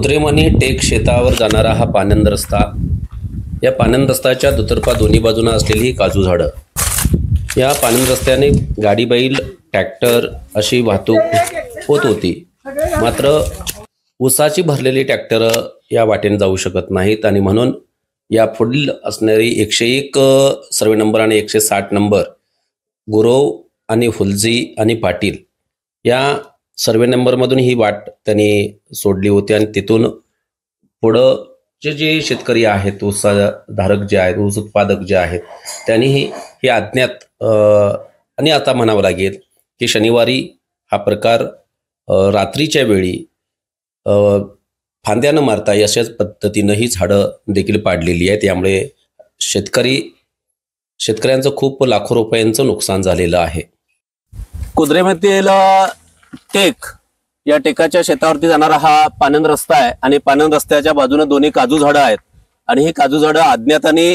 कुद्रेमणी take शेतावर जाणारा हा पानंद रस्ता, या पानंद रस्त्याच्या दुतर्फा दोन्ही बाजूंना असलेली ही काजू झाडं, या पानंद रस्त्याने गाडी बैल ट्रॅक्टर अशी वाहतूक होत होती. मात्र ऊसाची भरलेली ट्रॅक्टर या वाटेने जाऊ शकत नाहीत आणि म्हणून या पुढील असणारी 101 सर्वे नंबर आणि 160 नंबर गुरव आणि हुलजी आणि पाटील या सर्वे नंबरमधून ही वाट त्यांनी सोडली होती आणि तिथून पुढं जे शेतकरी आहेत, ऊसधारक जे आहेत, ऊस उत्पादक जे आहेत, त्यांनी ही अज्ञात आणि आता म्हणावं लागेल की शनिवारी हा प्रकार रात्रीच्या वेळी फांद्या न मारता अशाच पद्धतीनं ही झाडं देखील पाडलेली आहेत. यामुळे शेतकऱ्यांचं खूप लाखो रुपयांचं नुकसान झालेलं आहे. कुद्रेमधील टेक या टेकाच्या शेतावरती जाणारा हा पानंद रस्ता आहे आणि पानंद रस्त्याच्या बाजूने दोन्ही काजू झाडं आहेत आणि ही काजू झाडं अज्ञाताने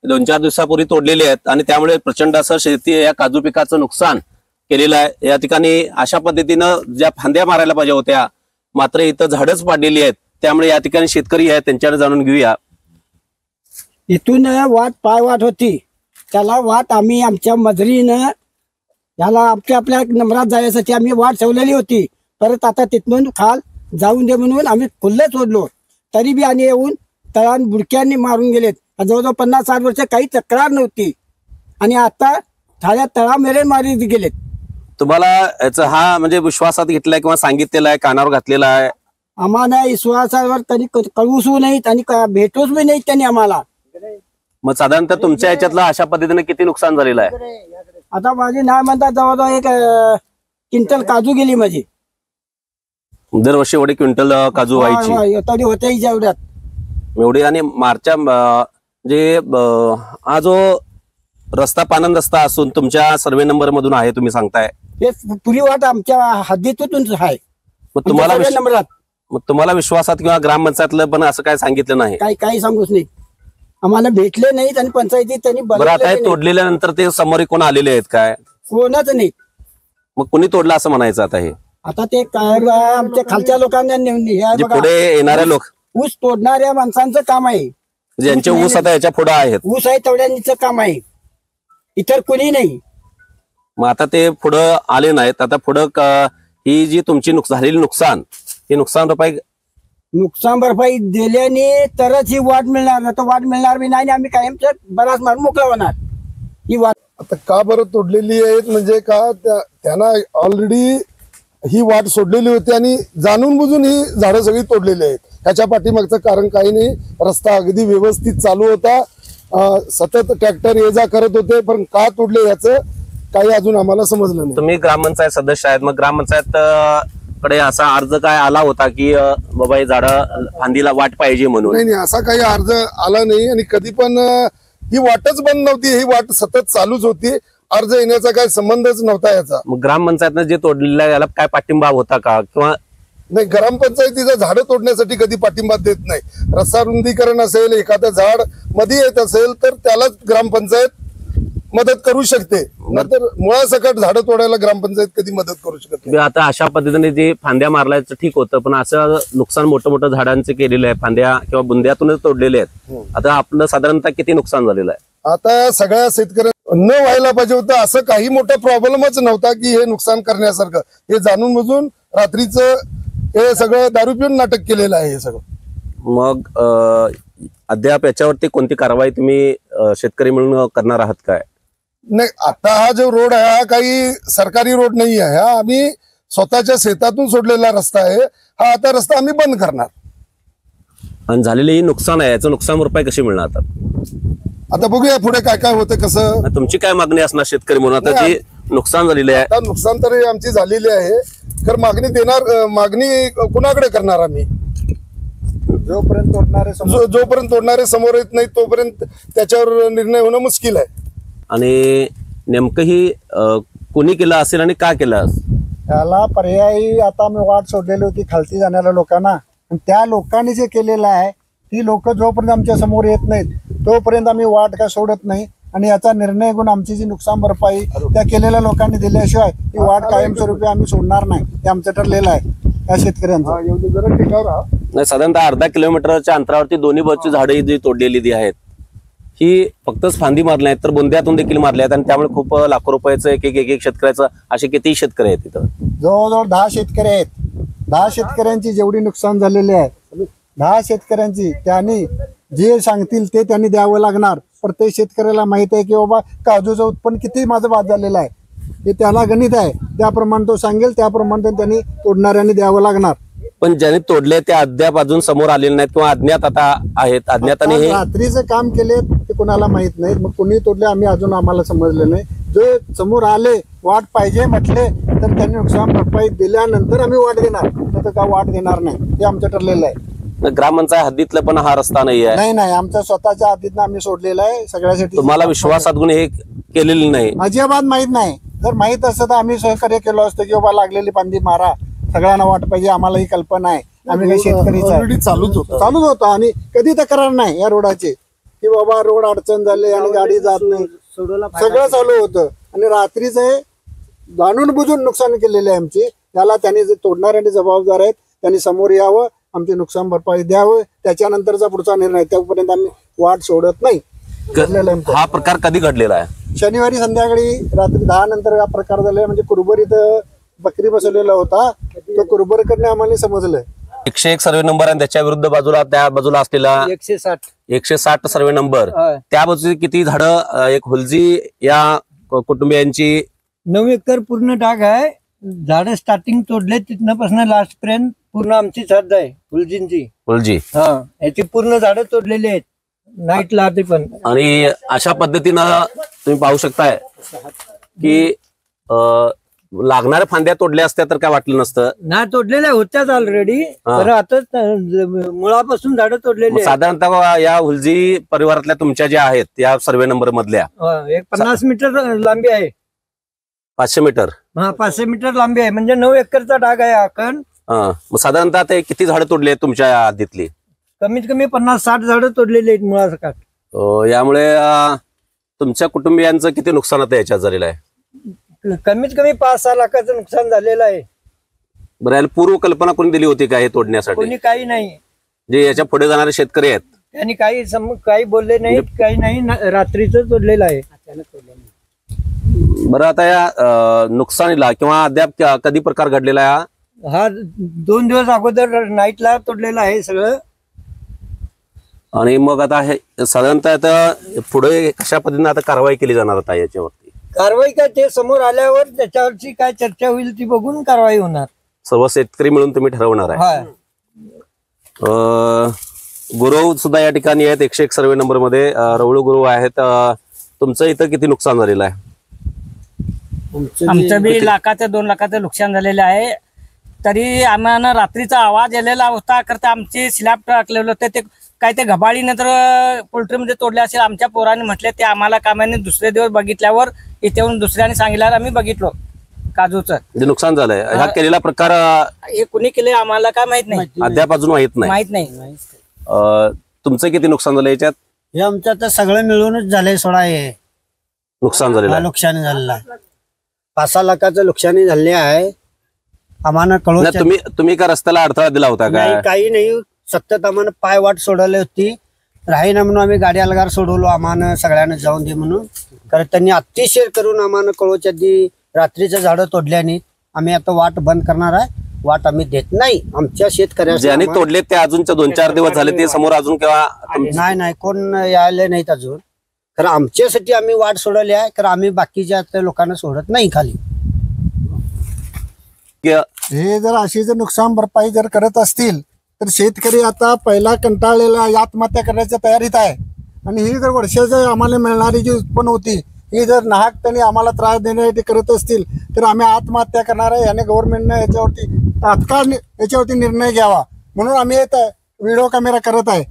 2-4 दिवसापूर्वी तोडलेली आहेत आणि त्यामुळे प्रचंड असं शेती या काजू पिकाचं नुकसान केलेलं आहे. या ठिकाणी अशा पद्धतीनं ज्या फांद्या मारायला पाहिजे होत्या, मात्र इथं झाडच पाडलेली आहेत. त्यामुळे या ठिकाणी शेतकरी आहेत, त्यांच्याकडे जाणून घेऊया. इथून वाट पायवाट होती, त्याला वाट आम्ही आमच्या मजुरीनं याला आपल्या नंबरात जाण्यासाठी आम्ही वाट ठेवलेली होती. परत आता तिथून खाल जाऊन दे म्हणून आम्ही खुल्लं सोडलो, तरी बी आणि येऊन तळान बुडक्यांनी मारून गेलेत. जवळजवळ 50-60 वर्ष काही तक्रार नव्हती आणि आता थाळ्या तळा मेरे मारी गेलेत. तुम्हाला याचा हा म्हणजे विश्वासात घेतलाय किंवा सांगितलेला आहे, कानावर घातलेला आहे? आम्हाला विश्वासावर त्यांनी कळवूच नाहीत आणि भेटूच बी नाहीत त्यांनी आम्हाला. मग साधारणतः तुमच्या याच्यातलं अशा पद्धतीने किती नुकसान झालेलं आहे? आता माझी नाही म्हणतात जवळजवळ 1 क्विंटल काजू गेली माझी. दरवर्षी एवढे क्विंटल काजू व्हायची तरी होते एवढ्यात एवढी. आणि मार्चच्या जे हा जो रस्ता पानंद रस्ता असून तुमच्या सर्वे नंबर मधून आहे तुम्ही सांगताय, हे पुरी वाट आमच्या हद्दीतून आहे. मग तुम्हाला विश्वासात किंवा ग्रामपंचायतलं पण असं काय सांगितलं नाही? काही सांगूच नाही, आम्हाला भेटले नाहीत आणि पंचायतीत त्यांनी बरं. आता हे तोडलेल्या नंतर ते समोर कोण आलेले आहेत काय? कोणच नाही. मग कोणी तोडलं असं म्हणायचं आता? हे आता ते आमच्या खालच्या लोकांना पुढे येणाऱ्या लोक ऊस तोडणाऱ्या माणसांचं काम आहे, ज्यांचे ऊस आता याच्या पुढे आहेत, ऊस आहे तेवढ्यांचं काम आहे, इतर कोणी नाही. मग आता ते पुढं आले नाहीत. आता पुढं ही जी तुमची झालेली नुकसान, ही नुकसान भरपाई दिल्याने तरच ही वाट मिळणार, ना तर वाट मिळणार बी नाही. आम्ही कायम बराच मारून मोकळा होणार. ही वाट आता का बरं तोडलेली आहेत म्हणजे का त्यांना ऑलरेडी ही वाट सोडलेली होती आणि जाणून बुजून ही झाडं सगळी तोडलेली आहेत. ह्याच्या पाठीमागचं कारण काही नाही. रस्ता अगदी व्यवस्थित चालू होता, सतत ट्रॅक्टर ये जा करत होते, पण का तोडले याचं काही अजून आम्हाला समजलं नाही. तुम्ही ग्रामपंचायत सदस्य आहेत, मग ग्रामपंचायत कडे असा अर्ज काय आला होता की बाबा हे झाडं फांदीला वाट पाहिजे म्हणून? नाही, असा काही अर्ज आला नाही आणि कधी पण ही वाटच बंद नव्हती, ही वाट सतत चालूच होती. अर्ज येण्याचा काही संबंधच नव्हता याचा. मग ग्रामपंचायतनं जे तोडलेलं आहे याला काय पाठिंबा होता का? किंवा नाही, ग्रामपंचायतीचं झाडं तोडण्यासाठी कधी पाठिंबा देत नाही. रस्ता रुंदीकरण असेल, एखादं झाड मध्ये येत असेल तर त्यालाच ग्रामपंचायत मदत करू शकते, नंतर मुळासकट झाडं तोडायला ग्रामपंचायत कधी मदत करू शकत नाही. आता अशा पद्धतीने जे फांद्या मारल्याचं ठीक होतं, पण असं नुकसान मोठं झाडांचे केलेलं आहे, फांद्या किंवा बुंद्यातूनच तोडलेले आहेत. आता आपलं साधारणतः किती नुकसान झालेलं आहे? आता सगळ्या शेतकऱ्यांना न व्हायला पाहिजे होतं असं काही मोठा प्रॉब्लेमच नव्हता की हे नुकसान करण्यासारखं. हे जाणून बुजून रात्रीचं हे सगळं दारू पिऊन नाटक केलेलं आहे हे सगळं. मग अद्याप याच्यावरती कोणती कारवाई तुम्ही शेतकरी म्हणून करणार आहात काय? नाही, आता हा जो रोड आहे हा काही सरकारी रोड नाही आहे, हा आम्ही स्वतःच्या शेतातून सोडलेला रस्ता आहे. हा आता रस्ता आम्ही बंद करणार. आणि झालेली ही नुकसान आहे, याचं नुकसान भरपाई कशी मिळणार आता बघूया पुढे काय काय होतं कसं. तुमची काय मागणी असणार शेतकरी म्हणून? आता जे नुकसान झालेले आहे, आता नुकसान तर आमची झालेली आहे, तर मागणी कुणाकडे करणार आम्ही? जोपर्यंत तोडणारे समोर येत नाही तोपर्यंत त्याच्यावर निर्णय होणं मुश्किल आहे. आणि नेमकं ही कोणी केलं असेल आणि का केलं? त्याला पर्यायी आता आम्ही वाट सोडलेली होती खालती जाणाऱ्या लोकांना, आणि त्या लोकांनी जे केलेलं आहे ती लोक जोपर्यंत आमच्या समोर येत नाहीत तोपर्यंत आम्ही वाट काय सोडत नाही. आणि याचा निर्णय घेऊन आमची जी नुकसान भरपाई त्या केलेल्या लोकांनी दिल्याशिवाय ही वाट कायमस्वरूपी आम्ही सोडणार नाही, हे आमचं ठरलेलं आहे. त्या शेतकऱ्यांचं जरा टिकाव राहा. नाही, साधारणतः अर्धा किलोमीटरच्या अंतरावरती दोन्ही बाजूची झाडं जी तोडलेली जी आहेत ही फक्तच फांदी मारली आहेत तर बुंद्यातून देखील मारली आहेत आणि त्यामुळे खूप लाखो रुपयाचं एक शेतकऱ्याचं असे किती शेतकरी आहेत तिथं? जवळजवळ 10 शेतकरी आहेत. 10 शेतकऱ्यांची जेवढी नुकसान झालेली आहे 10 शेतकऱ्यांची त्यांनी जे सांगतील ते त्यांनी द्यावं लागणार. प्रत्येक शेतकऱ्याला माहित आहे की बाबा काजूचं उत्पन्न किती माझं बाद झालेलं आहे हे त्याला गणित आहे. त्याप्रमाणे तो सांगेल त्याप्रमाणे त्यांनी तोडणाऱ्यांनी द्यावं लागणार. पण ज्यांनी तोडले ते अद्याप अजून समोर आलेले नाहीत किंवा अज्ञात आता आहेत. अज्ञाताने हे रात्रीचं काम केले ते कोणाला माहित नाही. मग कोणी तोडले आम्हाला समजलं नाही. जे समोर आले वाट पाहिजे म्हटले तर त्यांनी नुकसान भरपाई दिल्यानंतर आम्ही वाट देणार, नाही तर का वाट देणार नाही. हे आमचं ठरलेलं आहे. ग्रामपंचायत हद्दीतलं पण हा रस्ता नाही आहे. नाही आमच्या स्वतःच्या हद्दीतनं आम्ही सोडलेला आहे सगळ्यासाठी. तुम्हाला विश्वासात घेऊन हे केलेलं नाही? अजिबात माहित नाही. जर माहित असतं तर आम्ही सहकार्य केलं असतं की बाबा लागलेली फांदी मारा, सगळ्यांना वाट पाहिजे. आम्हाला ही कल्पना आहे. आम्ही काही शेतकरीच ऑलरेडी चालूच होतं आणि कधी तक्रार नाही या रोडाची की बाबा रोड अडचण झाली आणि गाडी जात नाही. सगळं चालू होतं आणि रात्रीच जाणून बुजून नुकसान केलेले आहे आमची. त्याला त्यांनी जे तोडणाऱ्यांनी जबाबदार आहेत त्यांनी समोर यावं, आमची नुकसान भरपाई द्यावं. त्याच्यानंतरचा पुढचा निर्णय. त्यापर्यंत आम्ही वाट सोडत नाही. हा प्रकार कधी घडलेला आहे? शनिवारी संध्याकाळी रात्री 10 नंतर हा प्रकार झाला. म्हणजे कुरबर इथं बकरी बसवलेला होता. तो कुरबर करणे आम्हाला समजलं. 101 सर्वे नंबर आणि त्याच्या विरुद्ध त्या बाजूला असलेला 160 सर्वे नंबर, त्या बाजूची किती झाडं एक हुलजी या कुटुंबियांची 9 एकर पूर्ण डाग आहे. झाडं स्टार्टिंग तोडले तिथनं लास्ट पर्यंत पूर्ण आमची हद्द आहे हुलजींची. याची पूर्ण झाडं तोडलेली आहेत नाईटला ते पण. आणि अशा पद्धतीनं तुम्ही पाहू शकताय की लागणाऱ्या फांद्या तोडल्या असत्या तर काय वाटलं नसतं. नाही तोडलेल्या होत्याच ऑलरेडी, तर आता मुळापासून झाडं तोडलेली. साधारणतः या हुलजी परिवारातल्या तुमच्या ज्या आहेत या सर्वे नंबर मधल्या एक 50 मीटर लांबी आहे. 500 मीटर? 500 मीटर लांबी आहे. म्हणजे 9 एकरचा डाग आहे आपण. मग साधारणतः ते किती झाडं तोडली आहेत तुमच्या हद्दीतली? कमीत कमी 50-60 झाडं तोडलेली आहेत मुळासकट. यामुळे तुमच्या कुटुंबियांचं किती नुकसान आता याच्यात झालेलं आहे? कमीत कमी 5-6 लाखाचं नुकसान झालेलं आहे. बरं, याला पूर्व कल्पना कोणी दिली होती का हे तोडण्यासाठी? कोणी काही नाही. जे याच्या पुढे जाणारे शेतकरी आहेत त्यांनी काही बोलले नाही, काही नाही. रात्रीच तोडलेलं आहे. बरं, आता या नुकसानीला किंवा अद्याप कधी प्रकार घडलेला आहे? हा 2 दिवस अगोदर नाईटला तोडलेलं आहे सगळं. आणि मग आता हे साधारणतः आता पुढे कशा पद्धतीने आता कारवाई केली जाणार आता याच्यावरती? कारवाई काय ते समोर आल्यावर त्याच्यावरची काय चर्चा होईल ती बघून कारवाई होणार. सर्व शेतकरी मिळून तुम्ही ठरवणार आहे? गुरव सुद्धा या ठिकाणी आहेत 101 सर्वे नंबर मध्ये. रवळू गुरु आहेत. तुमचं इथं किती नुकसान झालेलं आहे? आमचं बी 1 लाखाचं 2 लाखाचं नुकसान झालेलं आहे. तरी आम्हाला रात्रीचा आवाज आलेला होता करता आमचे स्लॅब टाकलेलं होतं ते काय ते घबाळीने तर पोल्ट्रीमध्ये तोडले असेल. आमच्या पोराने म्हटले ते आम्हाला कामाने दुसरे दिवस बघितल्यावर इथे येऊन दुसऱ्याने सांगितल्यावर आम्ही बघितलो काजूचं नुकसान झालंय. हा केलेला प्रकार हे कुणी केले आम्हाला काय माहित नाही. अद्याप अजून माहित नाही. तुमचं किती नुकसान झालं याच्यात? हे आमचं आता सगळं मिळूनच झालंय. सोडा हे नुकसान झालेलं नुकसानी झालेलं आहे. 5-6 लाखाचं नुकसानी झाले आहे. आम्हाला कळून तुम्ही का रस्त्याला अडथळा दिला होता का? काही नाही. सतत आम्हाला पाय वाट सोडवली होती. राहीना म्हणून आम्ही गाडी अलगार सोडवलो. आम्हाला सगळ्यांना जाऊन दे म्हणून. कारण त्यांनी अतिशय करून आम्हाला कळवच्या आधी रात्रीचं झाडं तोडल्याने आम्ही आता वाट बंद करणार आहे. वाट आम्ही देत नाही. आमच्या शेतकऱ्यांना ज्यांनी तोडले ते अजूनच्या 2-4 दिवस झाले ते समोर अजून केव्हा नाही कोण यायला नाहीत अजून. कारण आमच्यासाठी आम्ही वाट सोडवली आहे. कारण आम्ही बाकीच्या लोकांना सोडत नाही खाली. हे जर अशी जर नुकसान भरपाई जर करत असतील तर शेतकरी आता पहिला कंटाळलेला आत्महत्या करण्याच्या तयारीत आहे. आणि ही जर वर्षाचं आम्हाला मिळणारी जी उत्पन्न होती ही जर नाहकपणे आम्हाला त्रास देण्यासाठी करत असतील तर आम्ही आत्महत्या करणार आहे. याने गव्हर्नमेंटने याच्यावरती तात्काळ याच्यावरती निर्णय घ्यावा म्हणून आम्ही व्हिडिओ कॅमेरा करत आहे.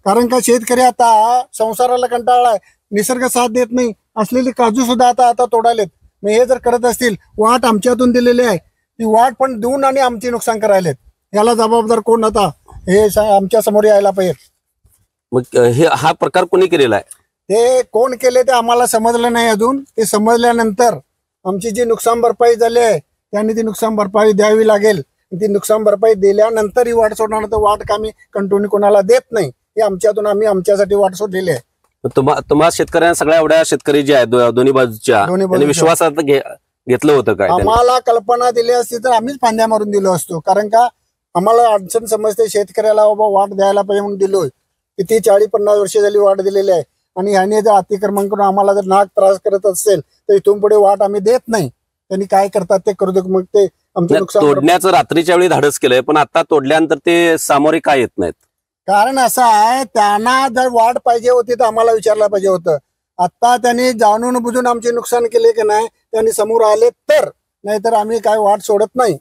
कारण का शेतकरी आता संसाराला कंटाळलाय. निसर्ग साथ देत नाही. असलेली काजू सुद्धा आता तोडालेत. मग हे जर करत असतील वाट आमच्यातून दिलेली आहे ती वाट पण देऊन आणि आमची नुकसान करायलेत. याला जबाबदार कोण आता हे आमच्या समोर यायला पाहिजे. मग हा प्रकार कोणी केलेला आहे? ते कोण केले ते आम्हाला समजलं नाही अजून. ते समजल्यानंतर आमची जी नुकसान भरपाई झाली आहे त्यांनी ती नुकसान भरपाई द्यावी लागेल. ती नुकसान भरपाई दिल्यानंतर ही वाट सोडणार, तर वाट का आम्ही कंटिन्यू कोणाला देत नाही. हे आमच्यातून आम्ही आमच्यासाठी वाट सोडलेली आहे. तुम्हा शेतकऱ्यांना, सगळ्या एवढ्या शेतकरी जे आहेत दोन्ही बाजूच्या, त्यांनी विश्वासात घेतलं होतं काय? आम्हाला कल्पना दिली असती तर आम्हीच फांद्या मारून दिलो असतो. कारण का आम्हाला अडचण समजते शेतकऱ्याला, बाबा वाट द्यायला पाहिजे म्हणून दिलोय. किती 40-50 वर्ष झाली वाट दिलेली आहे. आणि ह्याने जर अतिक्रमण करून आम्हाला जर नाक त्रास करत असेल तर इथून पुढे वाट आम्ही देत नाही. त्यांनी काय करतात ते करू दे, मग ते आमचं नुकसान. तोडण्याचं रात्रीच्या वेळी धाडस केलंय, पण आता तोडल्यानंतर ते सामोरे काय येत नाहीत? कारण असं आहे, त्यांना जर वाट पाहिजे होती तर आम्हाला विचारलं पाहिजे होतं. आता त्यांनी जाणून बुजून आमचे नुकसान केले की नाही, त्यांनी समोर आले तर, नाहीतर आम्ही काय वाट सोडत नाही.